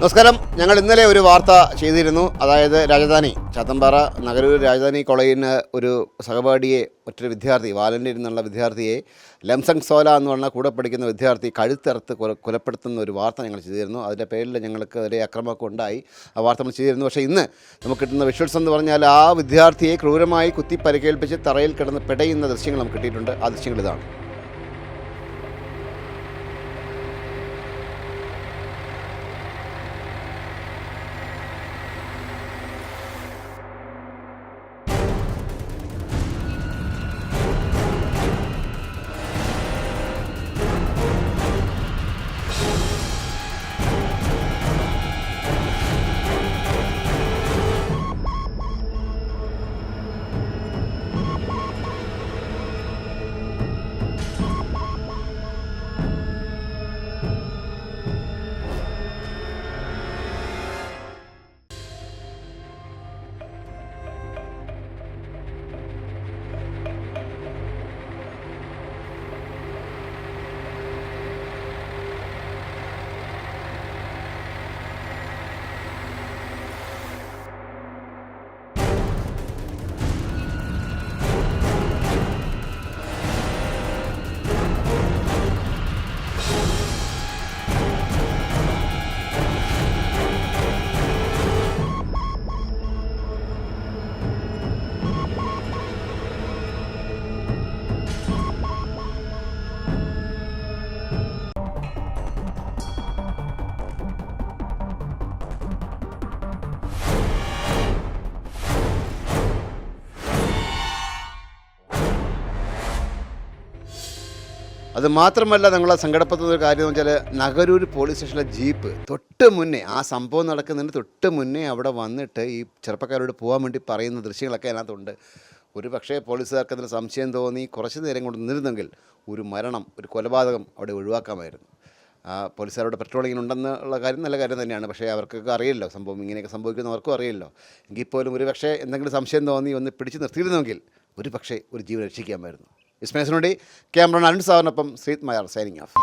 നമസ്കാരം. ഞങ്ങൾ ഇന്നലെ ഒരു വാർത്ത ചെയ്തിരുന്നു. അതായത് രാജധാനി ചാത്തമ്പാറ നഗരൂർ രാജധാനി കോളേജിന് ഒരു സഹപാഠിയെ, മറ്റൊരു വിദ്യാർത്ഥി, വാലന്റീൻ എന്നുള്ള വിദ്യാർത്ഥിയെ ലംസങ് സോല എന്ന് പറഞ്ഞാൽ കൂടെ പഠിക്കുന്ന വിദ്യാർത്ഥി കഴുത്തറുത്ത് കൊലപ്പെടുത്തുന്ന ഒരു വാർത്ത ഞങ്ങൾ ചെയ്തിരുന്നു. അതിൻ്റെ പേരിൽ ഞങ്ങൾക്ക് ഒരു അക്രമമൊക്കെ ഉണ്ടായി. ആ വാർത്ത നമ്മൾ ചെയ്തിരുന്നു. പക്ഷേ ഇന്ന് നമുക്ക് കിട്ടുന്ന വിഷ്വൽസ് എന്ന് പറഞ്ഞാൽ ആ വിദ്യാർത്ഥിയെ ക്രൂരമായി കുത്തി പരിക്കേൽപ്പിച്ച് തറയിൽ കിടന്ന് പിടയുന്ന ദൃശ്യങ്ങൾ നമുക്ക് കിട്ടിയിട്ടുണ്ട്. ആ ദൃശ്യങ്ങൾ ഇതാണ്. അത് മാത്രമല്ല, ഞങ്ങളെ സങ്കടപ്പെടുത്തുന്ന ഒരു കാര്യം എന്ന് വെച്ചാൽ നഗരൂർ പോലീസ് സ്റ്റേഷനിലെ ജീപ്പ് തൊട്ട് മുന്നേ, ആ സംഭവം നടക്കുന്നതിന് തൊട്ട് മുന്നേ അവിടെ വന്നിട്ട് ഈ ചെറുപ്പക്കാരോട് പോകാൻ വേണ്ടി പറയുന്ന ദൃശ്യങ്ങളൊക്കെ അതിനകത്തുണ്ട്. ഒരു പക്ഷേ പോലീസുകാർക്ക് അതിന് സംശയം തോന്നി കുറച്ച് നേരം കൊണ്ട് നിന്നിരുന്നെങ്കിൽ ഒരു മരണം, ഒരു കൊലപാതകം അവിടെ ഒഴിവാക്കാമായിരുന്നു. പോലീസുകാരുടെ പെട്രോളിങ്ങിനുണ്ടെന്നുള്ള കാര്യം നല്ല കാര്യം തന്നെയാണ്. പക്ഷേ അവർക്കൊക്കെ അറിയില്ലോ സംഭവം ഇങ്ങനെയൊക്കെ സംഭവിക്കുന്നവർക്കും അറിയില്ലോ. എങ്കിൽ പോലും ഒരു പക്ഷേ എന്തെങ്കിലും സംശയം തോന്നി ഒന്ന് പിടിച്ച് നിർത്തിയിരുന്നെങ്കിൽ ഒരു പക്ഷേ ഒരു ജീവൻ രക്ഷിക്കാമായിരുന്നു. ഇസ്മേസിനോടി ക്യാമറ അരുൺ സാറിനൊപ്പം ശ്രീത് മയാർ സൈനിങ് ഓഫ്.